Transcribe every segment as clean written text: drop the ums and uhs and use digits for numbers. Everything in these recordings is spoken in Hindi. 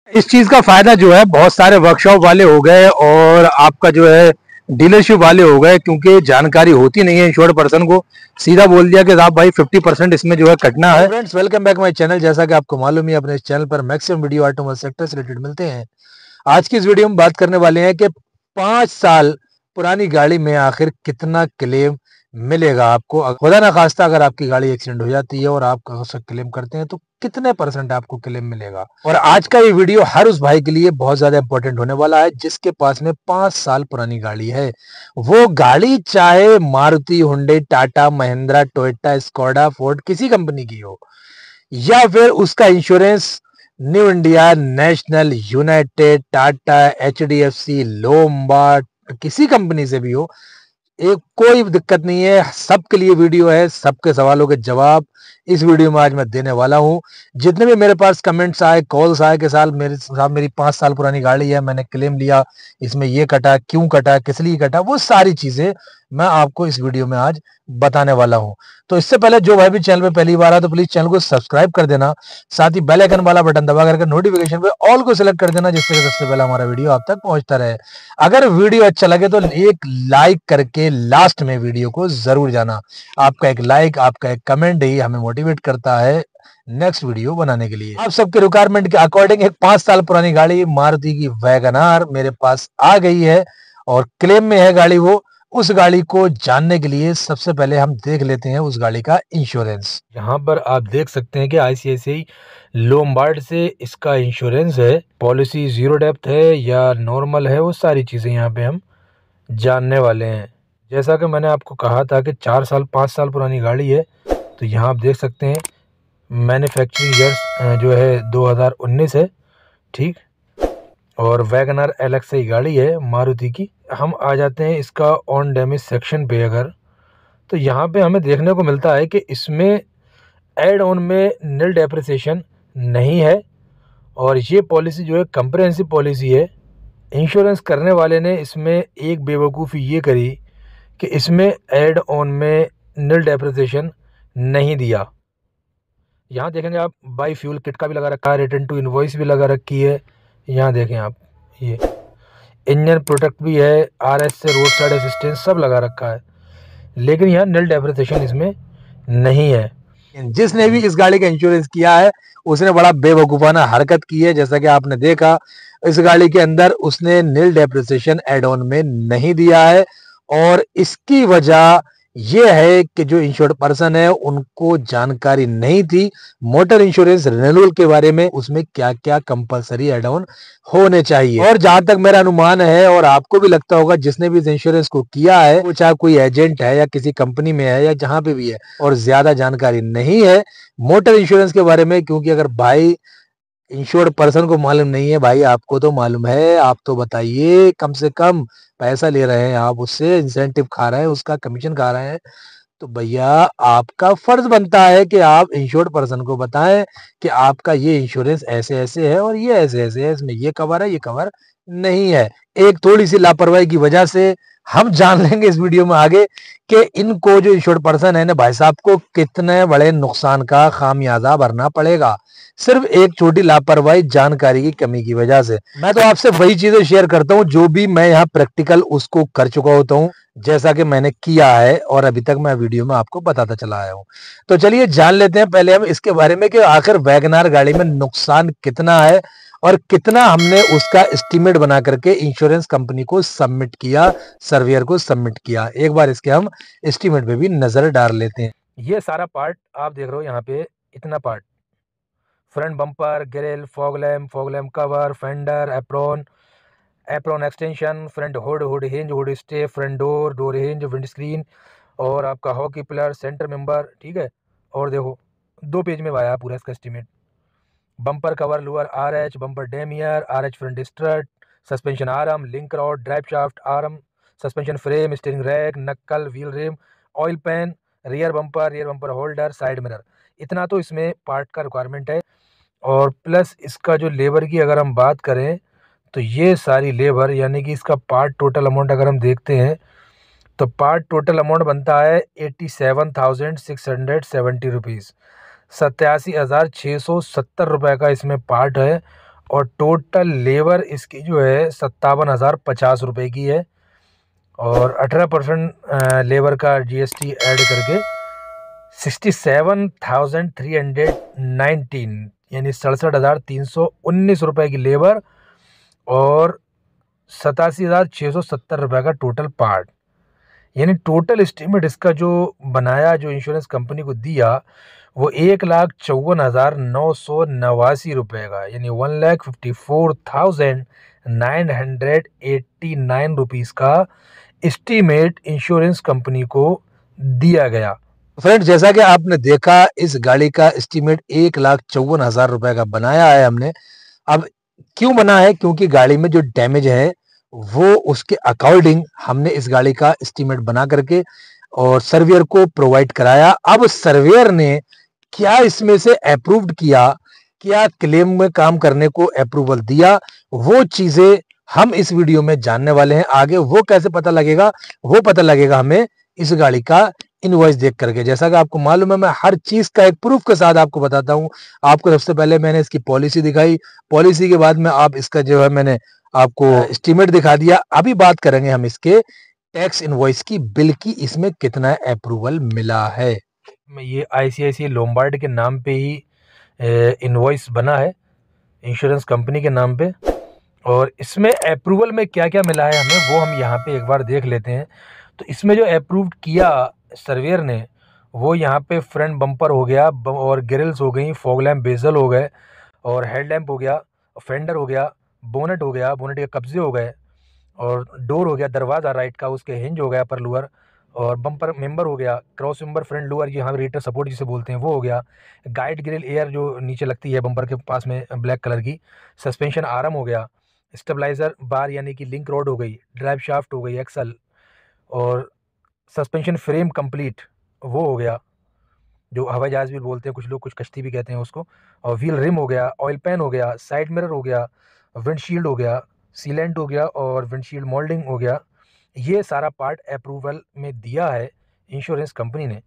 इस चीज का फायदा जो है बहुत सारे वर्कशॉप वाले हो गए और आपका जो है डीलरशिप वाले हो गए, क्योंकि जानकारी होती नहीं है इंश्योर्ड पर्सन को। सीधा बोल दिया कि साहब भाई 50% इसमें जो है कटना है। Friends, welcome back my channel. जैसा कि आपको मालूम ही है, अपने इस चैनल पर मैक्सिमम वीडियो ऑटोमोबाइल सेक्टर से रिलेटेड मिलते हैं। आज की इस वीडियो में बात करने वाले हैं कि 5 साल पुरानी गाड़ी में आखिर कितना क्लेम मिलेगा आपको। खुदा ना खास्ता अगर आपकी गाड़ी एक्सीडेंट हो जाती है और आप उसका क्लेम करते हैं तो कितने % आपको क्लेम मिलेगा। और आज का ये वीडियो हर उस भाई के लिए बहुत ज्यादा इंपॉर्टेंट होने वाला है जिसके पास में 5 साल पुरानी गाड़ी है। वो गाड़ी चाहे Maruti, Hyundai, Tata, Mahindra, Toyota, Skoda, Ford किसी कंपनी की हो, या फिर उसका insurance new India, national, United, Tata, HDFC, Lombard किसी कंपनी से भी हो, एक कोई दिक्कत नहीं है। सबके लिए वीडियो है, सबके सवालों के जवाब इस वीडियो में आज मैं देने वाला हूं। जितने भी मेरे पास कमेंट्स आए, कॉल्स आए कि साल मेरे साहब मेरी 5 साल पुरानी गाड़ी है, मैंने क्लेम लिया, इसमें ये कटा, क्यों कटा, किस लिए कटा, वो सारी चीजें मैं आपको इस वीडियो में आज बताने वाला हूं। तो इससे पहले जो भाई भी चैनल पे पहली बार है तो प्लीज चैनल को सब्सक्राइब कर देना, साथ ही बेल आइकन वाला बटन दबा करके नोटिफिकेशन पे ऑल को सिलेक्ट कर देना, जिससे सबसे पहले हमारा वीडियो आप तक पहुंचता रहे। अगर वीडियो अच्छा लगे तो एक लाइक करके लास्ट में वीडियो को जरूर जाना। आपका एक लाइक, आपका एक कमेंट ही हमें मोटिवेट करता है नेक्स्ट वीडियो बनाने के लिए। आप सबके रिक्वायरमेंट के अकॉर्डिंग एक 5 साल पुरानी गाड़ी मारुति की वैगनआर मेरे पास आ गई है और क्लेम में है गाड़ी। वो उस गाड़ी को जानने के लिए सबसे पहले हम देख लेते हैं उस गाड़ी का इंश्योरेंस। यहाँ पर आप देख सकते हैं कि आईसीआईसीआई लोम्बार्ड से इसका इंश्योरेंस है। पॉलिसी जीरो डेप्थ है या नॉर्मल है, वो सारी चीज़ें यहाँ पे हम जानने वाले हैं। जैसा कि मैंने आपको कहा था कि 4 साल 5 साल पुरानी गाड़ी है, तो यहाँ आप देख सकते हैं मैन्युफैक्चरिंग ईयर्स जो है 2019 है, ठीक। और वैगनआर एलएक्सआई गाड़ी है मारुति की। हम आ जाते हैं इसका ऑन डैमेज सेक्शन पे। अगर तो यहाँ पे हमें देखने को मिलता है कि इसमें एड ऑन में निल डेप्रिसिएशन नहीं है और ये पॉलिसी जो है कंप्रिहेंसिव पॉलिसी है। इंश्योरेंस करने वाले ने इसमें एक बेवकूफ़ी ये करी कि इसमें एड ऑन में निल डेप्रिसिएशन नहीं दिया। यहाँ देखेंगे आप बाई फ्यूल किट का भी लगा रखा है, रिटर्न टू इनवॉइस भी लगा रखी है। यहाँ देखें आप, ये इंजन प्रोटेक्ट भी है, आरएस से रोड साइड असिस्टेंस सब लगा रखा है, लेकिन यहाँ निल डेप्रिसिएशन इसमें नहीं है। जिसने भी इस गाड़ी का इंश्योरेंस किया है उसने बड़ा बेवकूफाना हरकत की है। जैसा कि आपने देखा, इस गाड़ी के अंदर उसने निल डेप्रिसिएशन एड ऑन में नहीं दिया है और इसकी वजह यह है कि जो इंश्योर्ड पर्सन है उनको जानकारी नहीं थी मोटर इंश्योरेंस रिन्यूअल के बारे में, उसमें क्या क्या कंपलसरी एड ऑन होने चाहिए। और जहां तक मेरा अनुमान है और आपको भी लगता होगा, जिसने भी इस इंश्योरेंस को किया है वो चाहे कोई एजेंट है या किसी कंपनी में है या जहां पे भी है और ज्यादा जानकारी नहीं है मोटर इंश्योरेंस के बारे में, क्योंकि अगर भाई इंश्योर्ड पर्सन को मालूम नहीं है, भाई आपको तो मालूम है, आप तो बताइए, कम से कम पैसा ले रहे हैं आप उससे, इंसेंटिव खा रहे हैं, उसका कमीशन खा रहे हैं, तो भैया आपका फर्ज बनता है कि आप इंश्योर्ड पर्सन को बताएं कि आपका ये इंश्योरेंस ऐसे ऐसे है और ये ऐसे ऐसे है, इसमें ये कवर है, ये कवर नहीं है। एक थोड़ी सी लापरवाही की वजह से हम जान लेंगे इस वीडियो में आगे कि इनको जो इंश्योर्ड पर्सन है ना भाई साहब को कितने बड़े नुकसान का खामियाजा भरना पड़ेगा, सिर्फ एक छोटी लापरवाही, जानकारी की कमी की वजह से। मैं तो आपसे वही चीजें शेयर करता हूँ जो भी मैं यहाँ प्रैक्टिकल उसको कर चुका होता हूँ, जैसा कि मैंने किया है और अभी तक मैं वीडियो में आपको बताता चला आया हूँ। तो चलिए जान लेते हैं पहले हम इसके बारे में कि आखिर वैगनआर गाड़ी में नुकसान कितना है और कितना हमने उसका एस्टीमेट बना करके इंश्योरेंस कंपनी को सबमिट किया, सर्वेयर को सबमिट किया। एक बार इसके हम एस्टीमेट पे भी नजर डाल लेते हैं। ये सारा पार्ट आप देख रहे हो यहाँ पे, इतना part, front bumper, grill, fog lamp cover, fender, apron extension, front hood, hood hinge, hood stay, front door, door hinge, windscreen और आपका हॉकी पिलर, सेंटर मेंबर, ठीक है। और देखो 2 पेज में आया पूरा इसका estimate. Bumper cover, lower RH, bumper damper, RH front strut, suspension arm, link rod, drive shaft arm, suspension frame, steering rack, knuckle, wheel rim, oil pan, rear bumper holder, side mirror. इतना तो इसमें पार्ट का रिक्वायरमेंट है। और प्लस इसका जो लेबर की अगर हम बात करें तो ये सारी लेबर यानी कि इसका पार्ट टोटल अमाउंट अगर हम देखते हैं तो पार्ट टोटल अमाउंट बनता है 87,670 रुपीज़, 87,670 रुपये का इसमें पार्ट है। और टोटल लेबर इसकी जो है 57,050 रुपये की है और 18% लेबर का जीएसटी ऐड करके 67,319 यानी 67,319 रुपये की लेबर और 87,670 रुपये का टोटल पार्ट। यानी टोटल एस्टीमेट इसका जो बनाया, जो इंश्योरेंस कंपनी को दिया, वो 1,54,989 रुपये का, यानी 1,54,989 रुपीज़ का एस्टीमेट इंश्योरेंस कंपनी को दिया गया। फ्रेंड, जैसा कि आपने देखा, इस गाड़ी का एस्टीमेट 1,54,000 रुपये का बनाया है हमने। अब क्यों बना है? क्योंकि गाड़ी में जो डैमेज है वो उसके अकॉर्डिंग हमने इस गाड़ी का एस्टीमेट बना करके और सर्वेयर को प्रोवाइड कराया। अब सर्वेयर ने क्या इसमें से अप्रूव्ड किया, क्या क्लेम में काम करने को अप्रूवल दिया, वो चीजें हम इस वीडियो में जानने वाले हैं। आगे वो कैसे पता लगेगा? वो पता लगेगा हमें इस गाड़ी का इनवॉइस देख करके। जैसा कि आपको मालूम है, मैं हर चीज का एक प्रूफ के साथ आपको बताता हूं। आपको सबसे पहले मैंने इसकी पॉलिसी दिखाई, पॉलिसी के बाद में आप इसका जो है मैंने आपको एस्टीमेट दिखा दिया। अभी बात करेंगे हम इसके टैक्स इनवॉइस की, बिल की, इसमें कितना अप्रूवल मिला है। ये आईसीआईसीआई लोम्बार्ड के नाम पे ही इनवॉइस बना है, इंश्योरेंस कंपनी के नाम पे, और इसमें अप्रूवल में क्या क्या मिला है हमें वो हम यहाँ पे एक बार देख लेते हैं। तो इसमें जो अप्रूव्ड किया सर्वेयर ने, वो यहाँ पे फ्रंट बम्पर हो गया और ग्रिल्स हो गई, फॉग लैम्प बेजल हो गए और हेडलैम्प हो गया, फेंडर हो गया, बोनेट हो गया, बोनेट के कब्जे हो गए, और डोर हो गया, दरवाज़ा राइट का, उसके हिंज हो गया, अपर लुअर, और बम्पर मेंबर हो गया, क्रॉस मेंबर, फ्रंट लुअर, यहाँ रेटर सपोर्ट जिसे बोलते हैं वो हो गया, गाइड ग्रिल एयर जो नीचे लगती है बम्पर के पास में ब्लैक कलर की, सस्पेंशन आर्म हो गया, स्टेबलाइजर बार यानी कि लिंक रॉड हो गई, ड्राइव शाफ्ट हो गई एक्सल, और सस्पेंशन फ्रेम कंप्लीट वो हो गया, जो हवाई जहाज भी बोलते हैं कुछ लोग, कुछ कश्ती भी कहते हैं उसको, और व्हील रिम हो गया, ऑयल पैन हो गया, साइड मिरर हो गया, विंडशील्ड हो गया, सीलेंट हो गया और विंडशील्ड मोल्डिंग हो गया। ये सारा पार्ट अप्रूवल में दिया है इंश्योरेंस कंपनी ने।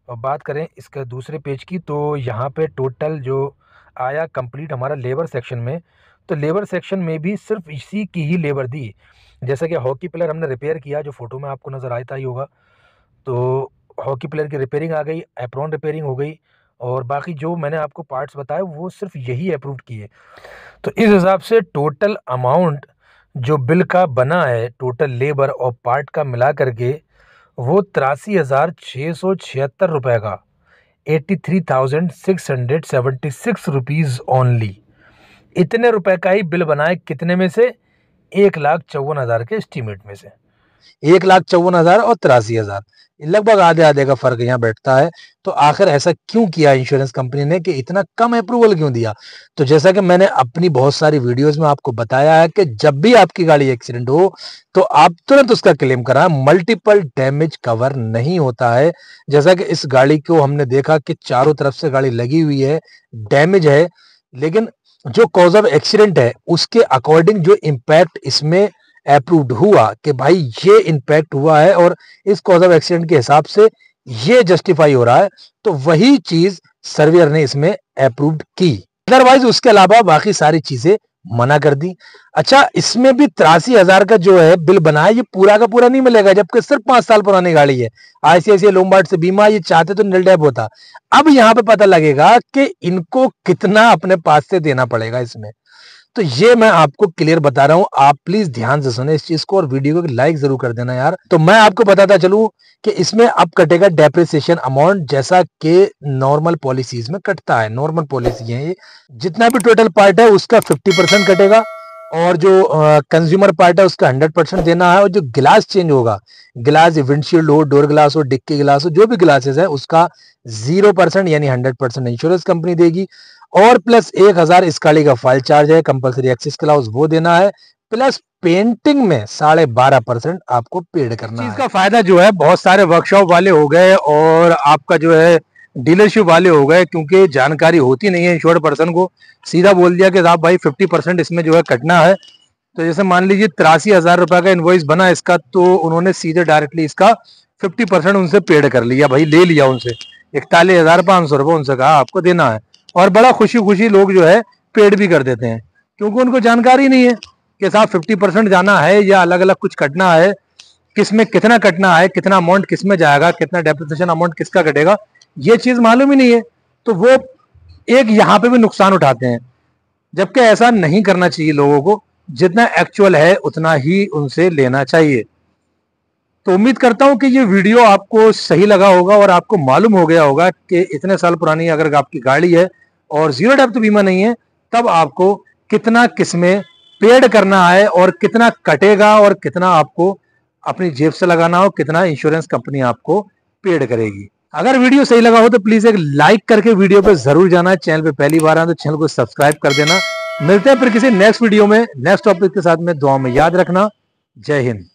और बात करें इसका दूसरे पेज की, तो यहाँ पे टोटल जो आया कंप्लीट हमारा लेबर सेक्शन में, तो लेबर सेक्शन में भी सिर्फ इसी की ही लेबर दी। जैसा कि हॉकी प्लेयर हमने रिपेयर किया, जो फोटो में आपको नज़र आता ही होगा, तो हॉकी प्लेयर की रिपेयरिंग आ गई, एप्रॉन रिपेयरिंग हो गई, और बाकी जो मैंने आपको पार्ट्स बताए वो सिर्फ यही अप्रूव्ड किए। तो इस हिसाब से टोटल अमाउंट जो बिल का बना है, टोटल लेबर और पार्ट का मिला करके, वो 83,676 रुपये का, 83,676 रुपीज़ ओनली, इतने रुपए का ही बिल बनाए। कितने में से? 1,54,000 के एस्टीमेट में से। 1,54,000 और 83,000, लगभग आधे आधे का फर्क यहाँ बैठता है। तो आखिर ऐसा क्यों किया इंश्योरेंस कंपनी ने कि इतना कम अप्रूवल क्यों दिया? तो जैसा कि मैंने अपनी बहुत सारी वीडियोस में आपको बताया है कि जब भी आपकी गाड़ी एक्सीडेंट हो तो आप तुरंत उसका क्लेम कराएं, मल्टीपल डैमेज कवर नहीं होता है। जैसा कि इस गाड़ी को हमने देखा कि चारों तरफ से गाड़ी लगी हुई है, डैमेज है, लेकिन जो कॉज ऑफ एक्सीडेंट है उसके अकॉर्डिंग जो इम्पैक्ट इसमें अप्रूव्ड हुआ कि भाई ये इम्पैक्ट हुआ है और इस कॉज ऑफ एक्सीडेंट के हिसाब से ये जस्टिफाई हो रहा है, तो वही चीज सर्वेयर ने इसमें अप्रूव्ड की। अदरवाइज उसके अलावा बाकी सारी चीजें मना कर दी। अच्छा, इसमें भी 83,000 का जो है बिल बना है, ये पूरा का पूरा नहीं मिलेगा, जबकि सिर्फ 5 साल पुरानी गाड़ी है। आईसीआईसीआई लोम्बार्ड से बीमा, ये चाहते तो नील डैप होता। अब यहाँ पे पता लगेगा कि इनको कितना अपने पास से देना पड़ेगा इसमें। तो ये मैं आपको क्लियर बता रहा हूं, आप प्लीज ध्यान से सुने इस चीज को और वीडियो को लाइक जरूर कर देना यार। तो मैं आपको बताता चलूं कि इसमें अब कटेगा डेप्रिसिएशन अमाउंट, जैसा कि नॉर्मल पॉलिसीज में कटता है। नॉर्मल पॉलिसी है ये, जितना भी टोटल पार्ट है उसका 50% कटेगा, और जो कंज्यूमर पार्ट है उसका 100% देना है, और जो गिलास चेंज होगा, गिलास विंडशील्ड हो, डोर ग्लास हो, डिक्की ग्लास हो, जो भी ग्लासेस है उसका 0% यानी 100% इंश्योरेंस कंपनी देगी, और प्लस 1,000 इस गाड़ी का फाइल चार्ज है, कंपलसरी एक्सेस क्लाउज वो देना है, प्लस पेंटिंग में 12.5% आपको पेड करना है। इसका फायदा जो है बहुत सारे वर्कशॉप वाले हो गए और आपका जो है डीलरशिप वाले हो गए, क्योंकि जानकारी होती नहीं है इंश्योर्ड पर्सन को, सीधा बोल दिया कि साहब भाई 50% इसमें जो है कटना है। तो जैसे मान लीजिए 83,000 रुपए का इनवॉइस बना इसका, तो उन्होंने सीधे डायरेक्टली इसका 50% उनसे पेड कर लिया, भाई ले लिया उनसे 41,500 रुपये उनसे कहा आपको देना है, और बड़ा खुशी खुशी लोग जो है पेड भी कर देते हैं, क्योंकि उनको जानकारी नहीं है कि साहब 50% जाना है या अलग अलग कुछ कटना है, किस में कितना कटना है, कितना अमाउंट किस में जाएगा, कितना डेप्रिसिएशन अमाउंट किसका कटेगा, ये चीज मालूम ही नहीं है। तो वो एक यहाँ पे भी नुकसान उठाते हैं, जबकि ऐसा नहीं करना चाहिए। लोगों को जितना एक्चुअल है उतना ही उनसे लेना चाहिए। तो उम्मीद करता हूं कि ये वीडियो आपको सही लगा होगा और आपको मालूम हो गया होगा कि इतने साल पुरानी अगर आपकी गाड़ी है और जीरो डेप्थ बीमा नहीं है, तब आपको कितना किसमें पेड करना है और कितना कटेगा और कितना आपको अपनी जेब से लगाना हो, कितना इंश्योरेंस कंपनी आपको पेड करेगी। अगर वीडियो सही लगा हो तो प्लीज एक लाइक करके वीडियो पे जरूर जाना। चैनल पे पहली बार आए तो चैनल को सब्सक्राइब कर देना। मिलते हैं फिर किसी नेक्स्ट वीडियो में नेक्स्ट टॉपिक के साथ में। दुआ में याद रखना। जय हिंद।